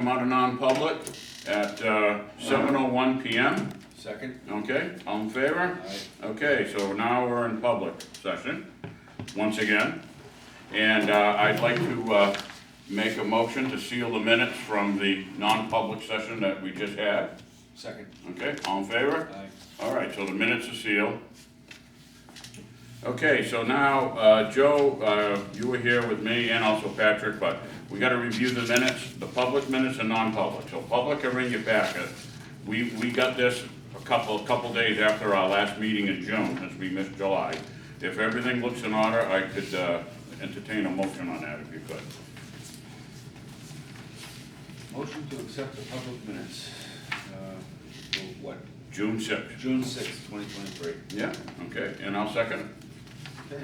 Come out of non-public at 7:01 PM. Second. Okay, all in favor? Aye. Okay, so now we're in public session, once again. And I'd like to make a motion to seal the minutes from the non-public session that we just had. Second. Okay, all in favor? Aye. All right, so the minutes are sealed. Okay, so now, Joe, you were here with me and also Patrick, but we gotta review the minutes, the public minutes and non-public. So public are in your packet. We got this a couple days after our last meeting in June, since we missed July. If everything looks in order, I could entertain a motion on that if you could. Motion to accept the public minutes. For what? June 6th. June 6th, 2023. Yeah, okay, and I'll second it.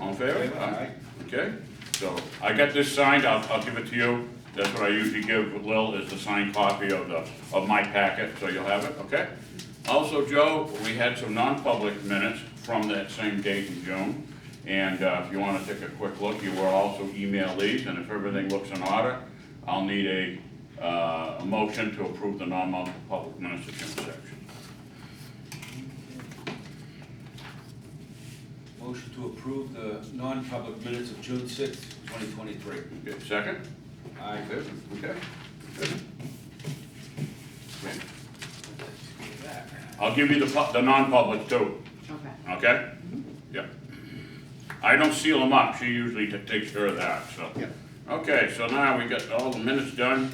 All in favor? Aye. Okay, so I got this signed, I'll give it to you. That's what I usually give Lil, is the signed copy of my packet, so you'll have it, okay? Also, Joe, we had some non-public minutes from that same date in June. And if you wanna take a quick look, you will also email these, and if everything looks in order, I'll need a motion to approve the non-public minutes of June 6th. Motion to approve the non-public minutes of June 6th, 2023. Okay, second? Aye. Good, okay. Good. Okay. I'll give you the non-public too, Okay. okay? Yep. I don't seal them up, she usually takes care of that, so. Yep. Okay, so now we got all the minutes done.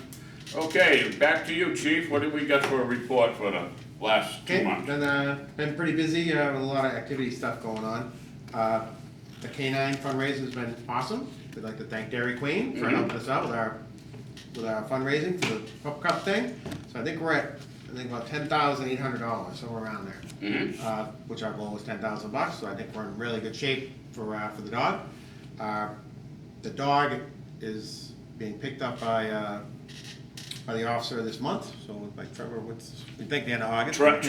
Okay, back to you, chief, what did we got for a report for the last 2 Okay, months? been pretty busy, with a lot of activity stuff going on. The K-9 fundraiser has been awesome. We'd like to thank Dairy Queen for helping us out with our fundraising for the Cup Cup thing. So I think we're at, about $10,800, somewhere around there. Which our goal was $10,000, so I think we're in really good shape for the dog. The dog is being picked up by the officer this month, so like Trevor, we think the end of August. Trevor's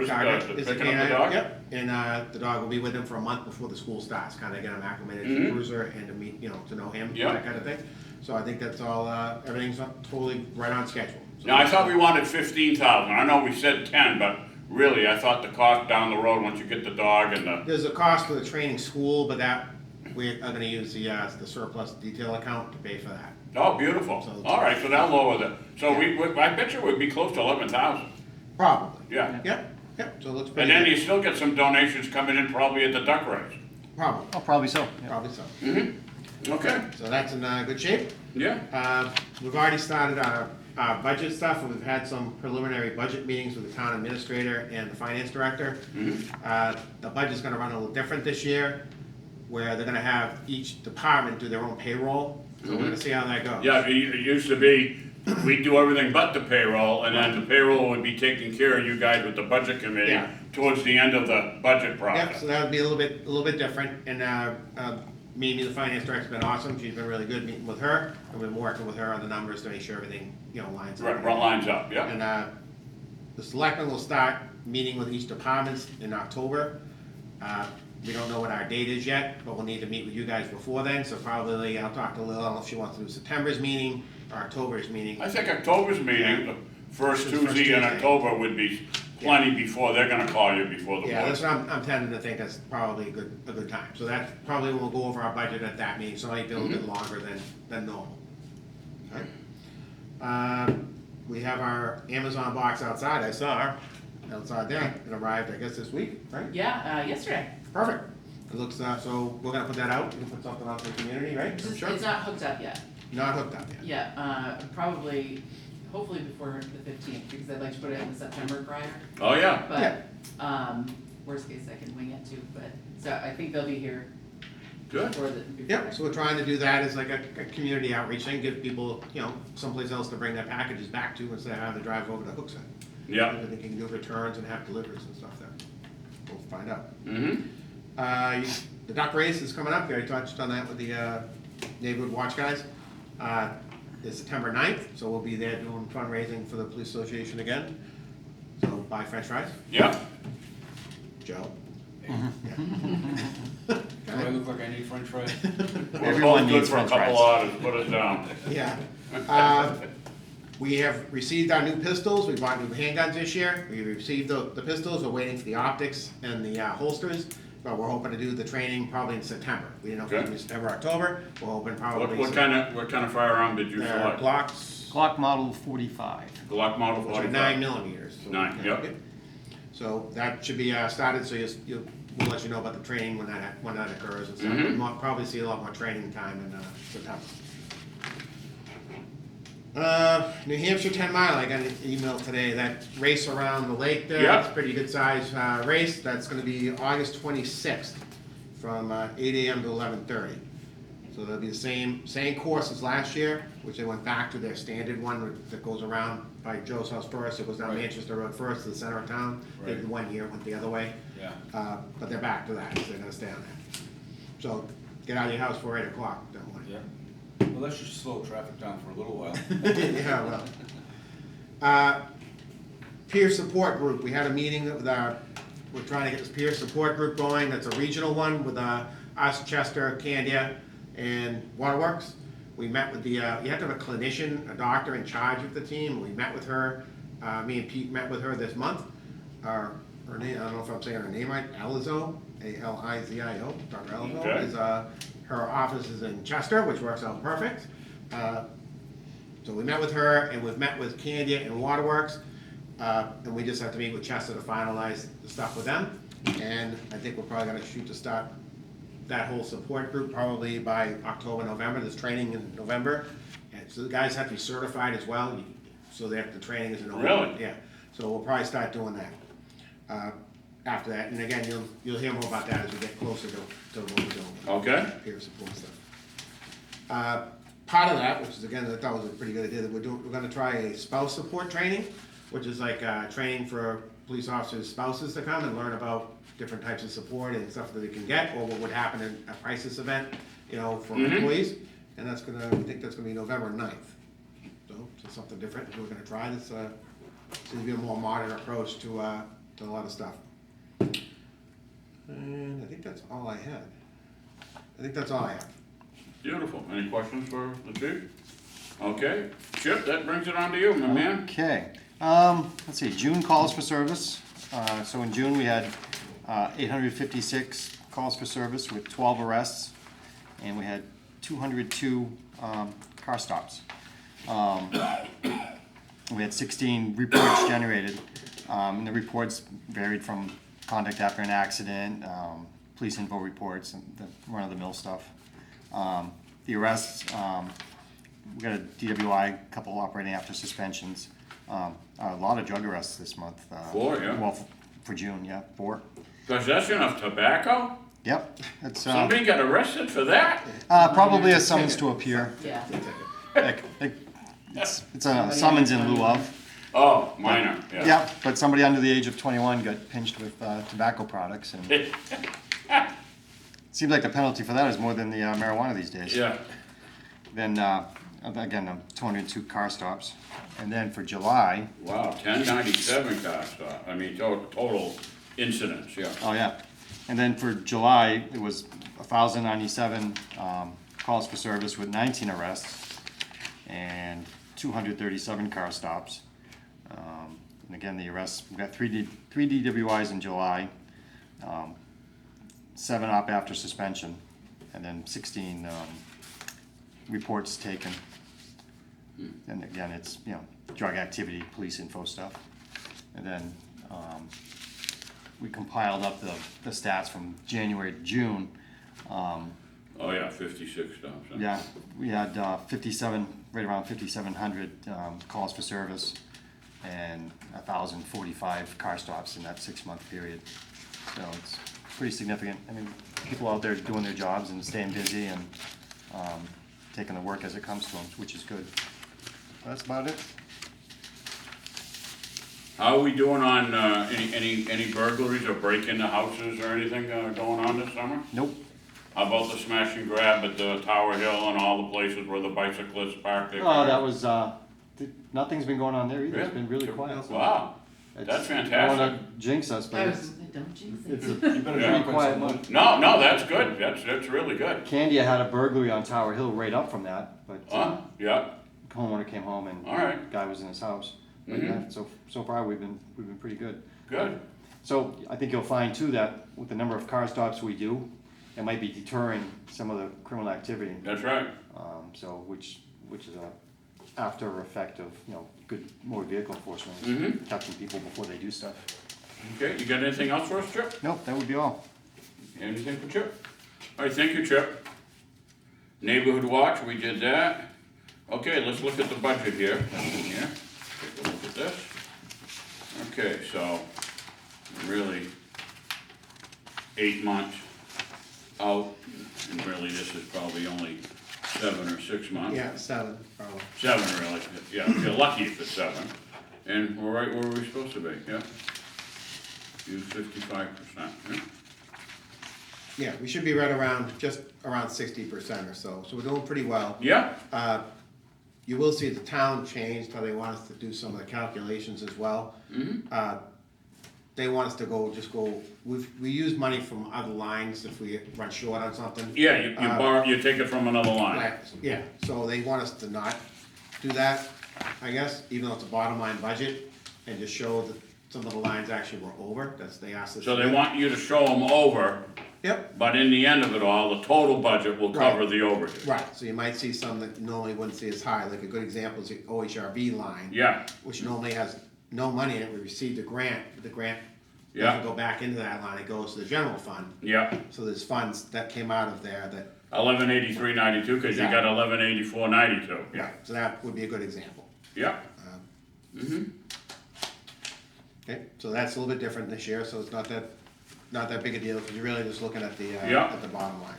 Target is the picking up the canine, dog? yep, and the dog will be with him for a month before the school starts, kinda get him acclimated to the cruiser and to meet, to know him, Yeah. that kind of thing. So I think that's all, everything's totally right on schedule. So Now, I thought we wanted 15,000, I know we said 10, but really, I thought the cost down the road, once you get the dog and the, There's a cost for the training school, but that, we are gonna use the surplus detail account to pay for that. oh, beautiful. So- All right, so that'll lower the, so Yeah. I bet you we'd be close to 11,000, Probably. yeah. Yep, so it looks And pretty then good. you still get some donations coming in probably at the duck race. Probably, Oh, probably so. Yeah. probably so. Okay, So that's in good shape. yeah, We've already started our budget stuff, and we've had some preliminary budget meetings with the town administrator and the finance director. The budget's gonna run a little different this year, where they're gonna have each department do their own payroll, so we're gonna see how that goes. yeah, it used to be, we'd do everything but the payroll, and then the payroll would be taking care of you guys with the budget committee Yeah. towards the end of the budget Yep, process. so that would be a little bit different, and Mimi, the finance director's been awesome, she's been really good meeting with her, and we've been working with her on the numbers to make sure everything, lines up. Right, lines up, yeah. And the selectmen will start meeting with each department in October. We don't know what our date is yet, but we'll need to meet with you guys before then, so probably I'll talk to Lil if she wants to do September's meeting or October's meeting. I think October's meeting, the first First Tuesday in Tuesday. October would be plenty before, they're gonna call you before the Yeah, board. that's what I'm tending to think that's probably a good time. So that's probably when we'll go over our budget at that meeting, so it might be a little bit longer than normal. Okay. We have our Amazon box outside, I saw her, outside there, it arrived, I guess, this week, right? Yeah, yesterday. Perfect. It looks, so we're gonna put that out, we can put something out to the community, right? I'm sure. It's not hooked up yet. Not hooked up yet. Yeah, probably, hopefully before the 15th, because I'd like to put it in the September prior. Oh, yeah, But, worst case, I can wing it too, but, so I think they'll be here good. before the. Yep, so we're trying to do that as like a community outreach thing, give people, someplace else to bring their packages back to instead of having to drive over to Hooksett. Yeah. I think they can do returns and have deliveries and stuff there. We'll find out. The duck race is coming up, we already touched on that with the neighborhood watch guys. It's September 9th, so we'll be there doing fundraising for the police association again. So buy french fries, Yeah, Joe. Do I look like I need french fries? we're Everyone both good needs for a french couple fries. orders, put it down. Yeah. We have received our new pistols, we bought new handguns this year, we received the pistols, we're waiting for the optics and the holsters, but we're hoping to do the training probably in September. We didn't know if it would be September, October, we're hoping probably. What kind of firearm did you select? Glocks, Glock Model 45. Glock Model which are 45? 9mm. So, 9, yep. So that should be started, so we'll let you know about the training when that occurs and stuff. Mhm. We'll probably see a lot more training time in September. New Hampshire 10 mile, I got an email today, that race around the lake there, Yeah. it's a pretty good size race, that's gonna be August 26th from 8 AM to 11:30. So that'll be the same course as last year, which they went back to their standard one that goes around by Joe's house first, it goes down Right. Manchester Road first to the center of town. They did Right. one year, went the other way, Yeah. but they're back to that, so they're gonna stay on that. So get out of your house before 8 o'clock that morning. Yeah. Well, that should slow traffic down for a little while. Yeah, well. Peer support group, we had a meeting with we're trying to get this peer support group going, that's a regional one with us, Chester, Candia, and Waterworks. We met with you have to have a clinician, a doctor in charge of the team, we met with her, me and Pete met with her this month. Her name, I don't know if I'm saying her name right, Alizo, A-L-I-Z-I-O, Dr. Alizo, Okay. is, her office is in Chester, which works out perfect. So we met with her, and we've met with Candia and Waterworks, and we just have to meet with Chester to finalize the stuff with them. And I think we're probably gonna shoot to start that whole support group probably by October, November, there's training in November. And so the guys have to be certified as well, so the training is in November. Really? Yeah, so we'll probably start doing that, after that, and again, you'll hear more about that as we get closer to what we're doing. Okay. Peer support stuff. Part of that, which is again, I thought was a pretty good idea, that we're gonna try a spouse support training, which is like, training for police officers' spouses to come and learn about different types of support and stuff that they can get, or what would happen in a crisis event, for employees. And I think that's gonna be November 9th. So something different, we're gonna try this, seems to be a more modern approach to a lot of stuff. And I think that's all I have. Beautiful. Any questions for the chief? Okay. Chip, that brings it on to you, my man. Okay. Let's see, June calls for service. So in June, we had 856 calls for service with 12 arrests, and we had 202 car stops. We had 16 reports generated, and the reports varied from conduct after an accident, police info reports, and the run-of-the-mill stuff. The arrests, we got a DWI, a couple operating after suspensions. A lot of drug arrests this month. 4, yeah. Well, for June, yeah, 4. Possession of tobacco? Yep, it's Somebody got arrested for that? probably a summons to appear. Yeah. It's a summons in lieu of. Oh, minor, yeah. Yeah, but somebody under the age of 21 got pinched with tobacco products, and it seems like the penalty for that is more than the marijuana these days. Yeah. Then, again, 202 car stops. And then for July, Wow, 1097 car stop. I mean, total incidents, yeah. oh yeah, and then for July, it was 1,097 calls for service with 19 arrests and 237 car stops. And again, the arrests, we got three DWIs in July, 7 op after suspension, and then 16 reports taken. And again, it's, drug activity, police info stuff. And then we compiled up the stats from January to June. Oh, yeah, 56 stops. Huh? Yeah, we had 57, right around 5,700 calls for service and 1,045 car stops in that 6-month period. So it's pretty significant. I mean, people out there doing their jobs and staying busy and taking the work as it comes to them, which is good. That's about it. How are we doing on any burglaries or break-into houses or anything going on this summer? Nope. How about the smash and grab at the Tower Hill and all the places where the bicyclists park their Oh, cars? that was, nothing's been going on there either. It's Yeah. been really quiet. So Wow, it's- that's I don't fantastic. wanna jinx us, I but was, it's don't jinx it's it. a You better Yeah. pretty jump in quiet some month. No, that's good. That's really good. Candia had a burglary on Tower Hill right up from that, but Yeah. homeowner came home and All right. guy was in his house. But Mhm. yeah, so far, we've been pretty good. Good. So I think you'll find too that with the number of car stops we do, it might be deterring some of the criminal activity. That's right. So which is a after effect of, good motor vehicle enforcement, Mhm. catching people before they do stuff. Okay, you got anything else for us, Chip? Nope, that would be all. Anything for Chip? All right, thank you, Chip. Neighborhood watch, we did that. Okay, let's look at the budget here. That's in here. Take a look at this. Okay, so really 8 months out, and really this is probably only 7 or 6 months. Yeah, 7, probably. 7 really, yeah, if you're lucky if it's 7. And we're right where we're supposed to be, yeah? Use 55%, yeah? Yeah, we should be right around, just around 60% or so, so we're doing pretty well. Yeah, You will see the town changed, how they want us to do some of the calculations as well. They want us to we use money from other lines if we run short on something. yeah, you borrow, you take it from another line. Right, yeah, so they want us to not do that, I guess, even though it's a bottom line budget, and just show that some of the lines actually were over, they asked us. So to they do. want you to show them over, Yep, but in the end of it all, the total budget will cover Right. the overage. right, so you might see some that you normally wouldn't see as high, like a good example is the OHRV line. Yeah, Which normally has no money in it, we received a grant, the grant Yeah. doesn't go back into that line, it goes to the general fund. yeah, So there's funds that came out of there that, 1183.92, cause you got Exactly. 1184.92, yeah, so that would be a good example. yeah. Okay, so that's a little bit different this year, so it's not that big a deal, because you're really just looking at the, Yeah. at the bottom line.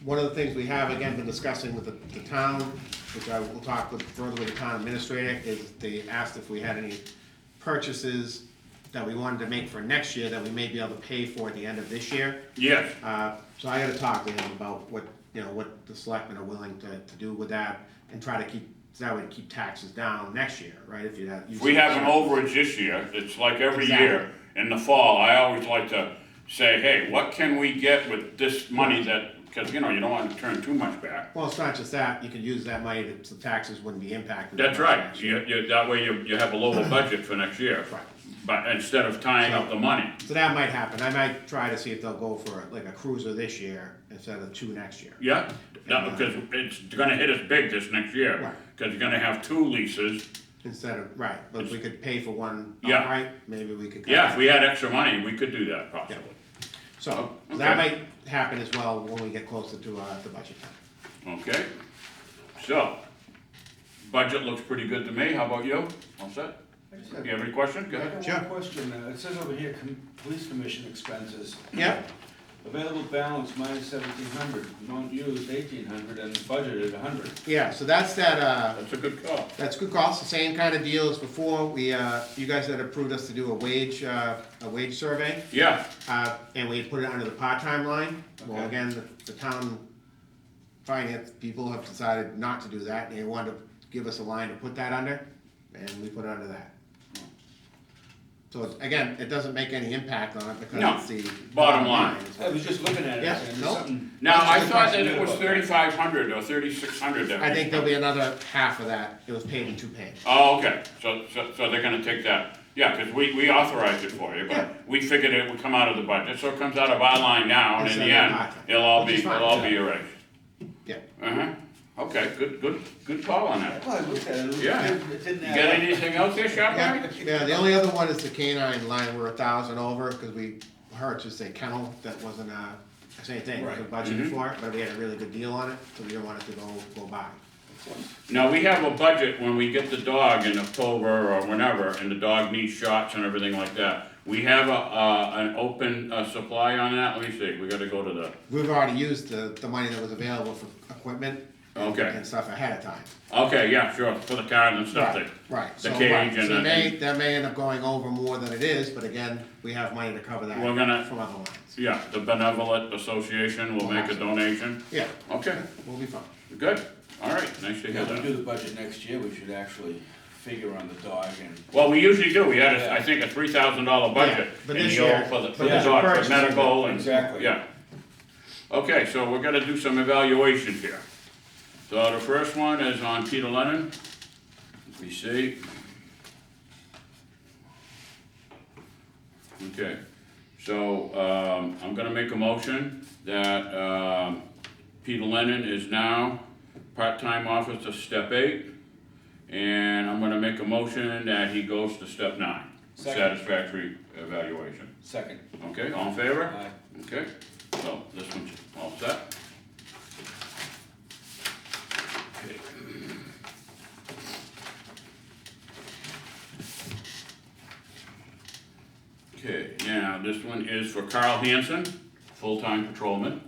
One of the things we have, again, been discussing with the town, which I will talk further with the town administrator, is they asked if we had any purchases that we wanted to make for next year that we may be able to pay for at the end of this year. Yes, So I gotta talk to him about what the selectmen are willing to do with that, and try to so that way keep taxes down next year, right, if you have. if we have an overage this year, it's like every year, in the fall, I always like to say, hey, what can we get with this money that, cause you don't want to turn too much back. Well, it's not just that, you could use that money, so taxes wouldn't be impacted. That's right, that way you have a lower budget for next year. Right. But instead of tying up the money, So that might happen, I might try to see if they'll go for like a cruiser this year instead of 2 next year. yeah, because it's gonna hit us big this next year. Right. Cause you're gonna have 2 leases, Right, but if we could pay for one Yeah. outright, maybe we could. cut yeah, if that. we had extra money, we could do that possibly. So, Okay. that might happen as well when we get closer to, the budget time. Okay, so, budget looks pretty good to me, how about you? All set? I just have You have any questions? Go I ahead. got Sure. one question, it says over here, police commission expenses. Yeah, Available balance minus 1,700, not used 1,800, and budgeted 100. yeah, so that's that, That's a good call. that's good call, it's the same kind of deal as before, you guys had approved us to do a wage survey. Yeah, And we put it under the part-time line. Well, Okay. again, the town finance people have decided not to do that, and they wanted to give us a line to put that under, and we put it under that. So, again, it doesn't make any impact on it No, because it's the bottom line. I was just looking at it, Yeah, and there's nope. something. now, I Good thought that question. it was 3,500 or 3,600 that I we- think there'll be another half of that, it was paid in 2 payments. Oh, okay, so they're gonna take that, yeah, cause we authorized it for you, Yeah. but we figured it would come out of the budget, so it comes out of our line now, and in Instead the of end, part-time, it'll all which be, is fine, it'll all yeah. be erased. Yeah. Uh-huh, okay, good call on that. Well, I looked at it, Yeah. it didn't You add got up. anything else there, Yeah, Shopline? yeah, the only other one is the canine line, we're 1,000 over, because we purchased a kennel that wasn't, same thing, was Right. budgeted Mhm. for it, but we had a really good deal on it, so we didn't want it to go by. Now, we have a budget when we get the dog in October or whenever, and the dog needs shots and everything like that. We have an open supply on that, let me see, we gotta go to the, We've already used the money that was available for equipment. Okay. And stuff ahead of time. okay, yeah, sure, for the cars and stuff, Right, the so, cage right, and so the- that may end up going over more than it is, but again, we have money to cover that We're gonna- from other lines. yeah, the Benevolent Association will make a donation. Yeah, Okay, we'll be fine. good, all right, nice to hear Yeah, when we that. do the budget next year, we should actually figure on the dog and. Well, we usually do, we had, Yeah. I think, a $3,000 budget Yeah, but in this the old, year- for the but this dog, for purchase- medical and. Exactly. Yeah. Okay, so we're gonna do some evaluations here. So the first one is on Peter Lennon. Let me see. Okay, so, I'm gonna make a motion that, Peter Lennon is now part-time officer, step 8. And I'm gonna make a motion that he goes to step 9. Second. Satisfactory evaluation. Second. Okay, all in favor? Aye. Okay, so this one's all set. Okay. Okay, now this one is for Carl Hansen, full-time patrolman.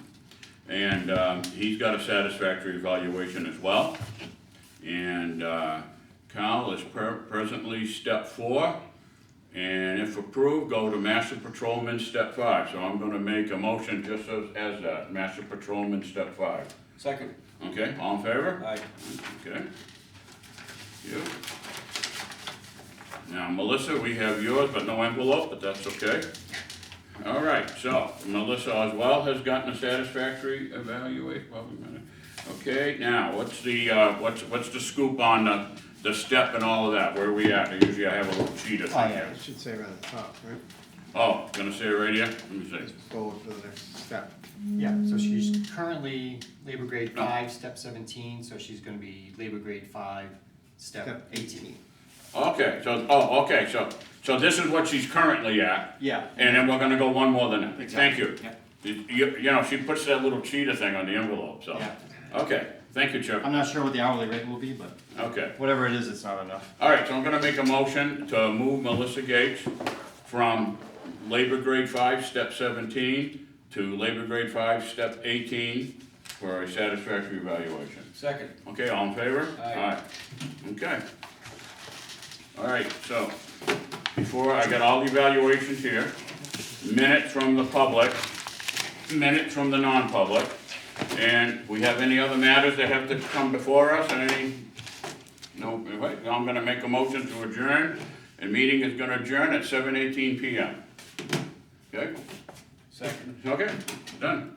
And he's got a satisfactory evaluation as well. And Carl is presently step 4. And if approved, go to Master Patrolman step 5. So I'm gonna make a motion just as that, Master Patrolman step 5. Second. Okay, all in favor? Aye. Okay. You. Now, Melissa, we have yours, but no envelope, but that's okay. All right, so Melissa as well has gotten a satisfactory evaluation. Well, wait a minute. Okay, now, what's the scoop on the step and all of that? Where are we at? Usually I have a little sheet of Oh, thing yeah. here. It should say right on the top, right? Oh, gonna say it right here? Let me see. Go to the next step. Yeah, so she's currently labor grade 5, step 17, so she's gonna be labor grade 5, step Step 18. Okay, so this is what she's currently at, Yeah. and then we're gonna go one more than that. Thank Exactly. you. Yeah. You know, she puts that little cheetah thing on the envelope, so. Yeah. Okay, thank you, Chip. I'm not sure what the hourly rate will be, but Okay. whatever it is, it's not enough. All right, so I'm gonna make a motion to move Melissa Gates from labor grade 5, step 17, to labor grade 5, step 18, for a satisfactory evaluation. Second. Okay, all in favor? Aye. Okay. All right, so, before, I got all the evaluations here, minutes from the public, minutes from the non-public, and we have any other matters that have to come before us, and any, no, wait, I'm gonna make a motion to adjourn, and meeting is gonna adjourn at 7:18 PM. Okay? Second. Okay, done.